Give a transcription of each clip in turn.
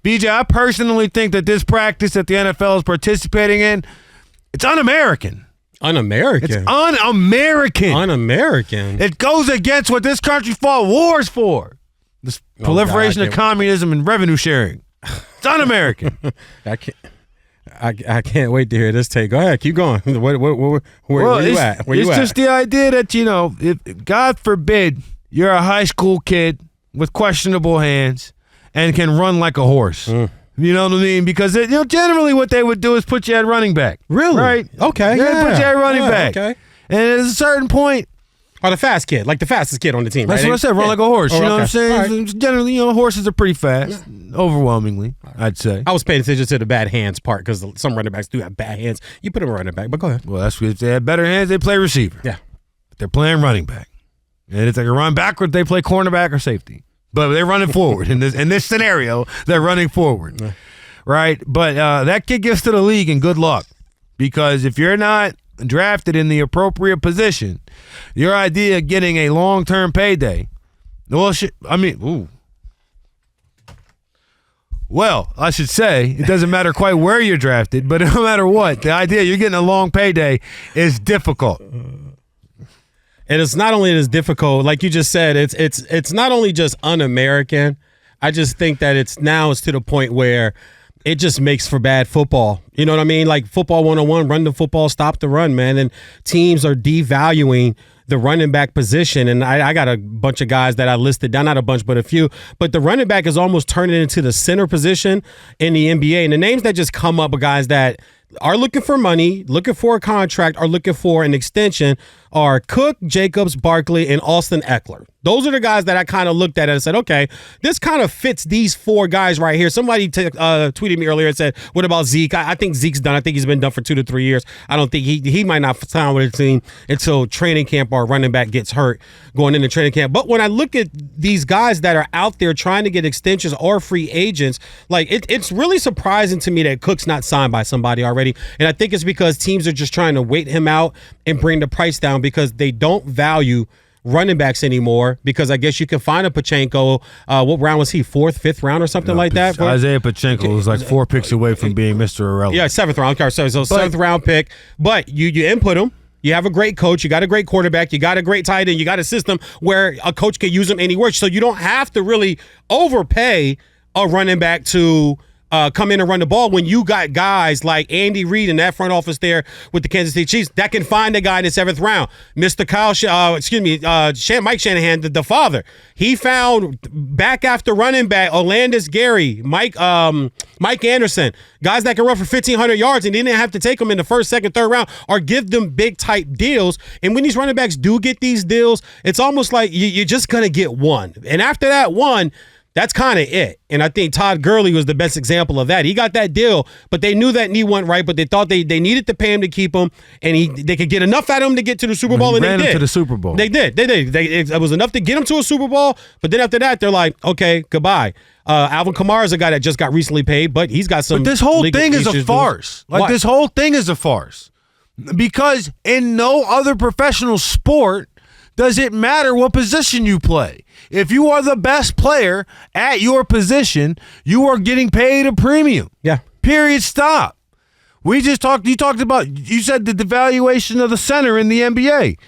BJ, I personally think that this practice that the NFL is participating in, it's un-American. Un-American? It's un-American. Un-American? It goes against what this country fought wars for. This proliferation of communism and revenue sharing. It's un-American. I can't wait to hear this take. Go ahead, keep going. Where you at? It's just the idea that, if God forbid you're a high school kid with questionable hands and can run like a horse. You know what I mean? Because generally what they would do is put you at running back. Really? Right? Okay. Yeah, put you at running back. Okay. And at a certain point, or the fast kid, like the fastest kid on the team. That's right? what I said. Run like a horse. You know what I'm saying? Right. Generally, horses are pretty fast. Overwhelmingly, I'd say. I was paying attention to the bad hands part because some running backs do have bad hands. You put them running back, but go ahead. Well, that's if they have better hands, they play receiver. Yeah. But they're playing running back. And it's like a run backward, they play cornerback or safety. But they're running forward. In this scenario, they're running forward. Right? But that kid gets to the league and good luck. Because if you're not drafted in the appropriate position, your idea of getting a long-term payday, well, I should say, it doesn't matter quite where you're drafted, but no matter what, the idea you're getting a long payday is difficult. And it's not only as difficult, like you just said, it's not only just un-American. I just think that it's to the point where it just makes for bad football. You know what I mean? Like football 101, run the football, stop the run, man. And teams are devaluing the running back position. And I got a bunch of guys that I listed down, not a bunch, but a few. But the running back is almost turning into the center position in the NBA. And the names that just come up are guys that are looking for money, looking for a contract, or looking for an extension are Cook, Jacobs, Barkley, and Austin Eckler. Those are the guys that I kind of looked at and said, okay, this kind of fits these four guys right here. Somebody tweeted me earlier and said, what about Zeke? I think Zeke's done. I think he's been done for 2 to 3 years. I don't think he might not sign with a team until training camp or running back gets hurt going into training camp. But when I look at these guys that are out there trying to get extensions or free agents, like it's really surprising to me that Cook's not signed by somebody already. And I think it's because teams are just trying to wait him out and bring the price down because they don't value running backs anymore, because I guess you can find a Pachenko. What round was he? 4th, 5th round or something like that? Isaiah Pachenko was like 4 picks away from being Mr. Irrelevant. Yeah, 7th round. Okay, so 7th round pick. But you input him. You have a great coach. You got a great quarterback. You got a great tight end. You got a system where a coach can use him anywhere. So you don't have to really overpay a running back to come in and run the ball when you got guys like Andy Reid in that front office there with the Kansas City Chiefs that can find a guy in the 7th round. Mr. Mike Shanahan, the father, he found back after running back Orlandis Gary, Mike Anderson, guys that can run for 1,500 yards, and didn't have to take them in the 1st, 2nd, 3rd round or give them big type deals. And when these running backs do get these deals, it's almost like you're just gonna get one, and after that one, that's kind of it. And I think Todd Gurley was the best example of that. He got that deal, but they knew that knee went right, but they thought they needed to pay him to keep him, and they could get enough out of him to get to the Super Bowl, and they did. Ran him to the Super Bowl. They did. It was enough to get him to a Super Bowl, but then after that, they're like, okay, goodbye. Alvin Kamara is a guy that just got recently paid, but he's got some. But this whole thing is a farce. This whole thing is a farce. Because in no other professional sport does it matter what position you play. If you are the best player at your position, you are getting paid a premium. Yeah. Period. Stop. You said the devaluation of the center in the NBA.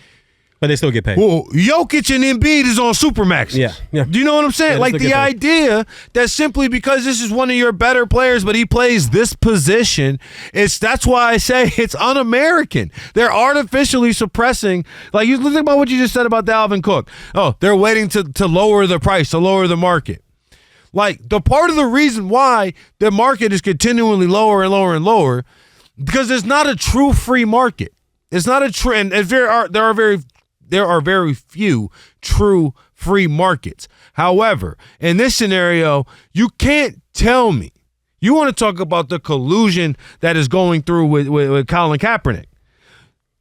But they still get paid. Well, Jokic and Embiid is on Supermax. Yeah. Do you know what I'm saying? Yeah, like the idea that simply because this is one of your better players, but he plays this position, that's why I say it's un-American. They're artificially suppressing. Like, you think about what you just said about Dalvin Cook. Oh, they're waiting to lower the price, to lower the market. Like, the part of the reason why the market is continually lower and lower and lower, because there's not a true free market. It's not a trend. There are very few true free markets. However, in this scenario, you can't tell me. You want to talk about the collusion that is going through with Colin Kaepernick.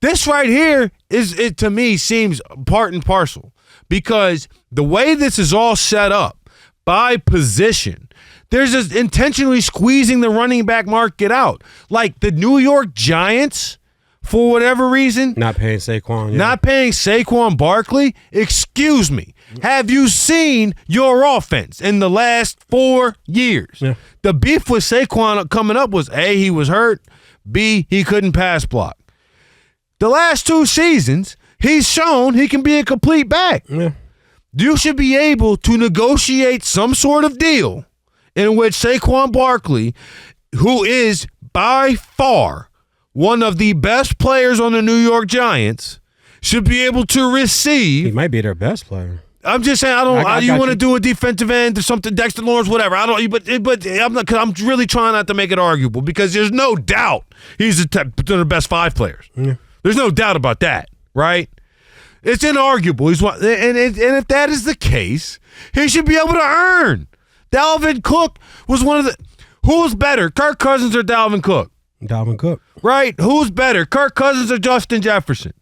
This right here to me seems part and parcel, because the way this is all set up by position, there's just intentionally squeezing the running back market out. Like the New York Giants, for whatever reason, not paying Saquon. Yeah. Not paying Saquon Barkley. Excuse me. Have you seen your offense in the last 4 years? Yeah. The beef with Saquon coming up was A, he was hurt, B, he couldn't pass block. The last 2 seasons, he's shown he can be a complete back. Yeah. You should be able to negotiate some sort of deal in which Saquon Barkley, who is by far one of the best players on the New York Giants, should be able to receive. He might be their best player. I'm just saying, you want to do a defensive end or something, Dexter Lawrence, whatever. I don't, but I'm not, cause I'm really trying not to make it arguable because there's no doubt he's the best 5 players. Yeah. There's no doubt about that, right? It's inarguable. He's one, and if that is the case, he should be able to earn. Dalvin Cook was one of the. Who was better, Kirk Cousins or Dalvin Cook? Dalvin Cook. Right? Who's better, Kirk Cousins or Justin Jefferson?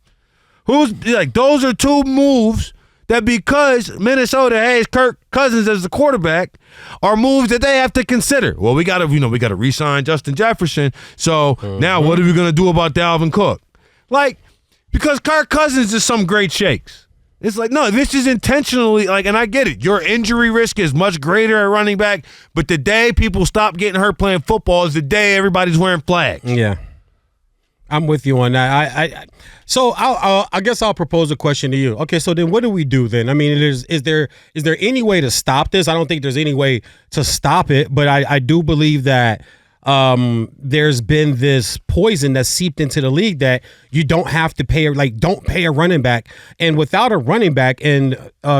Those are 2 moves that because Minnesota has Kirk Cousins as the quarterback are moves that they have to consider. Well, we gotta re-sign Justin Jefferson. So now what are we gonna do about Dalvin Cook? Because Kirk Cousins is some great shakes. It's no, this is intentionally, and I get it. Your injury risk is much greater at running back, but the day people stop getting hurt playing football is the day everybody's wearing flags. Yeah. I'm with you on that. So I guess I'll propose a question to you. Okay, so then what do we do then? I mean, is there any way to stop this? I don't think there's any way to stop it, but I do believe that there's been this poison that's seeped into the league that you don't have to pay, don't pay a running back. And without a running back, and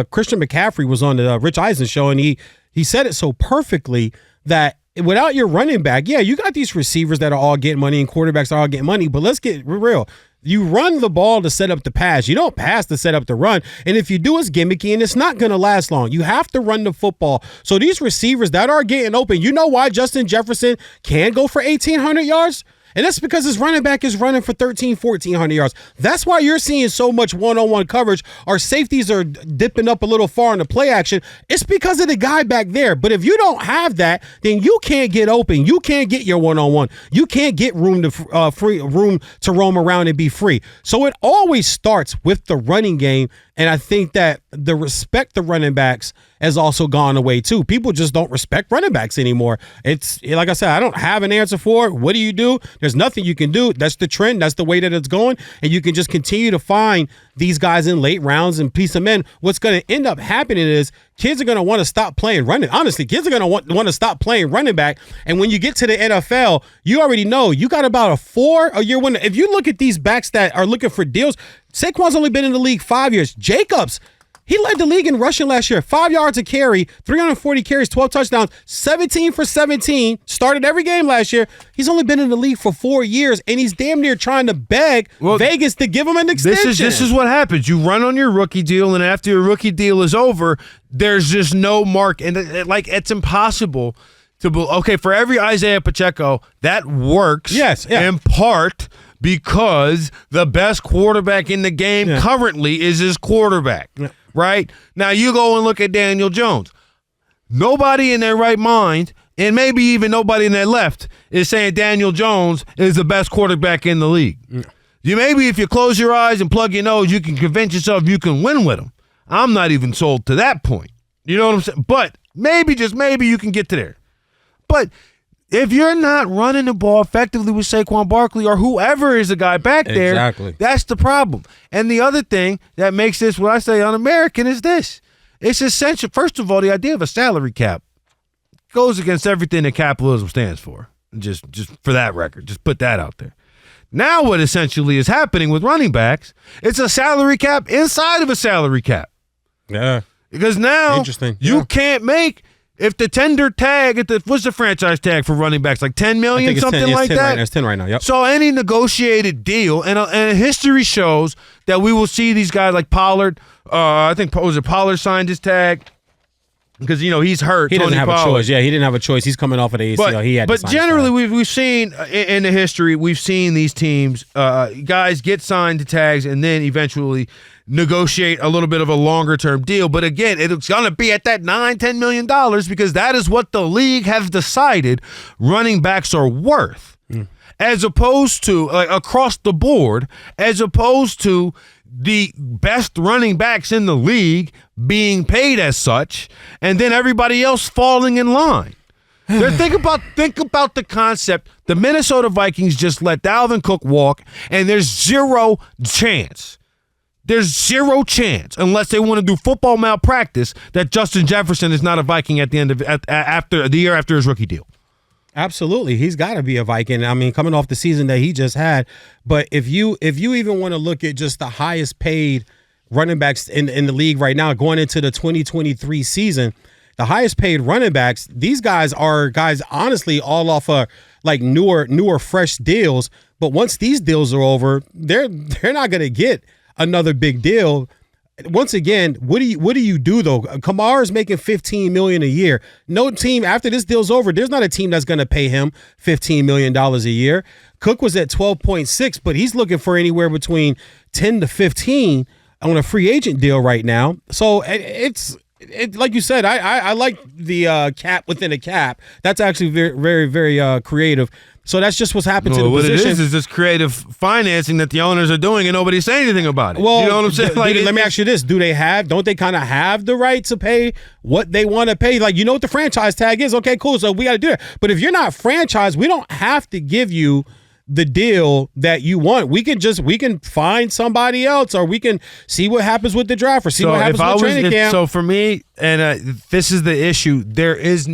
Christian McCaffrey was on the Rich Eisen show, and he said it so perfectly that without your running back, yeah, you got these receivers that are all getting money and quarterbacks are all getting money, but let's get real. You run the ball to set up the pass. You don't pass to set up the run. And if you do, it's gimmicky, and it's not going to last long. You have to run the football. So these receivers that are getting open, you know why Justin Jefferson can go for 1,800 yards? And that's because his running back is running for 1,400 yards. That's why you're seeing so much one-on-one coverage. Our safeties are dipping up a little far in the play action. It's because of the guy back there. But if you don't have that, then you can't get open. You can't get your one-on-one. You can't get room to roam around and be free. So it always starts with the running game. And I think that the respect the running backs has also gone away too. People just don't respect running backs anymore. It's like I said, I don't have an answer for it. What do you do? There's nothing you can do. That's the trend. That's the way that it's going. And you can just continue to find these guys in late rounds and piece them in. What's going to end up happening is kids are going to want to stop playing running. Honestly, kids are going to want to stop playing running back. And when you get to the NFL, you already know you got about a year window. If you look at these backs that are looking for deals, Saquon's only been in the league 5 years. Jacobs, he led the league in rushing last year. 5 yards a carry, 340 carries, 12 touchdowns, 17 for 17. Started every game last year. He's only been in the league for 4 years, and he's damn near trying to beg Vegas to give him an extension. This is what happens. You run on your rookie deal, and after your rookie deal is over, there's just no mark. And it's impossible to believe. Okay, for every Isaiah Pacheco, that works in part because the best quarterback in the game currently is his quarterback, right? Now you go and look at Daniel Jones. Nobody in their right mind, and maybe even nobody in their left, is saying Daniel Jones is the best quarterback in the league. Maybe if you close your eyes and plug your nose, you can convince yourself you can win with him. I'm not even sold to that point. You know what I'm saying? But maybe, just maybe, you can get to there. But if you're not running the ball effectively with Saquon Barkley or whoever is the guy back there, that's the problem. And the other thing that makes this, what I say, un-American is this. It's essential. First of all, the idea of a salary cap goes against everything that capitalism stands for. Just for that record, just put that out there. Now what essentially is happening with running backs, it's a salary cap inside of a salary cap. Yeah. Because now you can't make... If the tender tag, what's the franchise tag for running backs? Like $10 million, something 10, like 10 that? Right now. It's 10 right now, yep. So any negotiated deal, and history shows that we will see these guys like Pollard. I think, Pollard signed his tag? Because, he's hurt. He doesn't Tony have Pollard. a choice. Yeah, he didn't have a choice. He's coming off of the ACL. But generally, we've seen in the history, we've seen these teams, guys get signed to tags and then eventually negotiate a little bit of a longer-term deal. But again, it's going to be at that $9-10 million because that is what the league has decided running backs are worth. As opposed to, across the board, as opposed to the best running backs in the league being paid as such, and then everybody else falling in line. Think about the concept. The Minnesota Vikings just let Dalvin Cook walk, and there's zero chance. There's zero chance, unless they want to do football malpractice, that Justin Jefferson is not a Viking at the end of after the year after his rookie deal. Absolutely, he's got to be a Viking. I mean, coming off the season that he just had. But if you even want to look at just the highest paid running backs in the league right now, going into the 2023 season, the highest paid running backs, these guys are guys honestly all off of like newer fresh deals. But once these deals are over, they're not going to get another big deal. Once again, what do you do though? Kamara's making $15 million a year. No team after this deal's over, there's not a team that's going to pay him $15 million a year. Cook was at 12.6, but he's looking for anywhere between 10 to 15 on a free agent deal right now. So it's like you said, I like the cap within a cap. That's actually very, very, very creative. So that's just what's happened to the position. What it is this creative financing that the owners are doing and nobody's saying anything about it. Well, you know what I'm saying? Let me ask you this. Don't they kind of have the right to pay what they want to pay? Like, you know what the franchise tag is? Okay, cool. So we got to do that. But if you're not franchised, we don't have to give you the deal that you want. We can find somebody else, or we can see what happens with the draft, or see what happens with training camp. So for me, and this is the issue, there's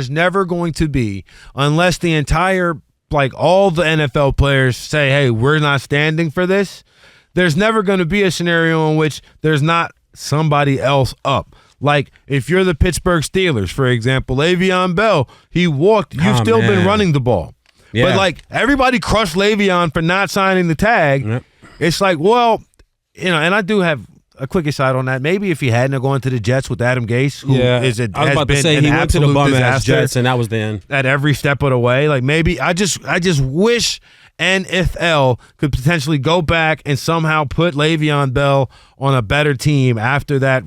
never going to be, unless the entire, like all the NFL players say, hey, we're not standing for this, there's never going to be a scenario in which there's not somebody else up. Like if you're the Pittsburgh Steelers, for example, Le'Veon Bell, he walked, you've still been running the ball. Yeah. But, like, everybody crushed Le'Veon for not signing the tag. Yep. It's like, well, you know, and I do have a quick aside on that. Maybe if he hadn't gone to the Jets with Adam Gase, who I was about to say he went to the bum-ass Jets, and that was the end. At every step of the way. Like, maybe I just wish NFL could potentially go back and somehow put Le'Veon Bell on a better team after that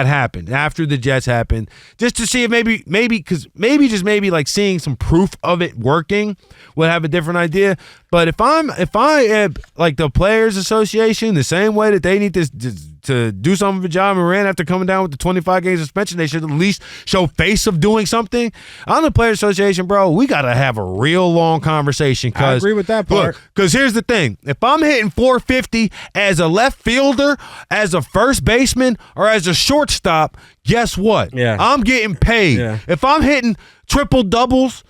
happened, after the Jets happened, just to see if maybe like seeing some proof of it working would have a different idea. But if I am like the Players Association, the same way that they need to do something for John Moran after coming down with the 25-game suspension, they should at least show face of doing something. On the Players Association, bro, we got to have a real long conversation. I agree with that part. Because here's the thing. If I'm hitting 450 as a left fielder, as a first baseman, or as a shortstop, guess what? Yeah. I'm getting paid. Yeah. If I'm hitting triple doubles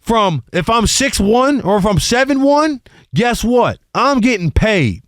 if I'm 6'1" or if I'm 7'1", guess what? I'm getting paid.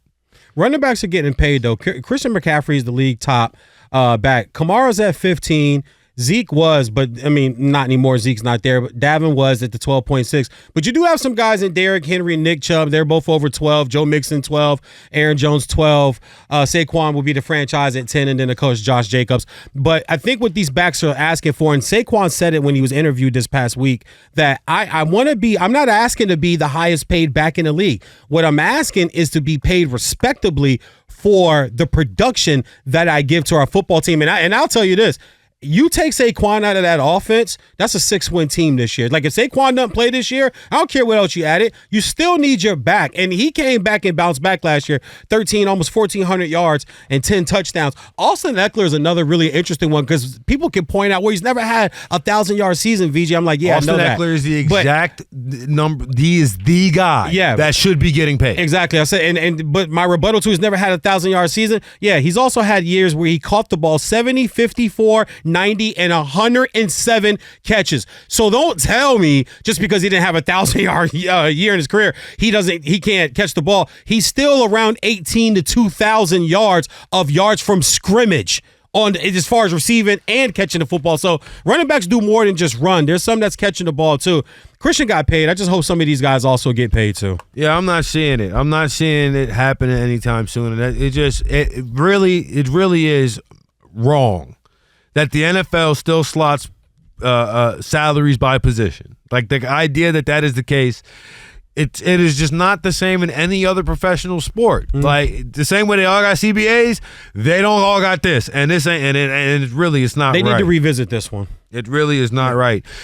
Running backs are getting paid, though. Christian McCaffrey is the league top back. Kamara's at 15. Zeke was, but, I mean, not anymore. Zeke's not there. But Davin was at the 12.6. But you do have some guys in Derrick Henry, Nick Chubb. They're both over 12. Joe Mixon, 12. Aaron Jones, 12. Saquon will be the franchise at 10, and then, of course, Josh Jacobs. But I think what these backs are asking for, and Saquon said it when he was interviewed this past week, that I'm not asking to be the highest paid back in the league. What I'm asking is to be paid respectably for the production that I give to our football team. And I'll tell you this. You take Saquon out of that offense, that's a 6-win team this year. Like, if Saquon doesn't play this year, I don't care what else you added. You still need your back. And he came back and bounced back last year, almost 1,400 yards and 10 touchdowns. Austin Eckler is another really interesting one because people can point out, well, he's never had a 1,000-yard season, VJ. I'm like, yeah, Austin I know that. Eckler is the exact number. He is the guy that should be getting paid. Exactly. I said, but my rebuttal to he's never had a 1,000-yard season. Yeah, he's also had years where he caught the ball 70, 54, 90, and 107 catches. So don't tell me just because he didn't have a 1,000-yard year in his career, he can't catch the ball. He's still around 18 to 2,000 yards from scrimmage on as far as receiving and catching the football. So running backs do more than just run. There's some that's catching the ball too. Christian got paid. I just hope some of these guys also get paid too. Yeah, I'm not seeing it. I'm not seeing it happening anytime soon. It really is wrong that the NFL still slots salaries by position. Like, the idea that is the case, it is just not the same in any other professional sport. Like, the same way they all got CBAs, they don't all got this. And this ain't, and it really is not right. They need to revisit this one. It really is not right.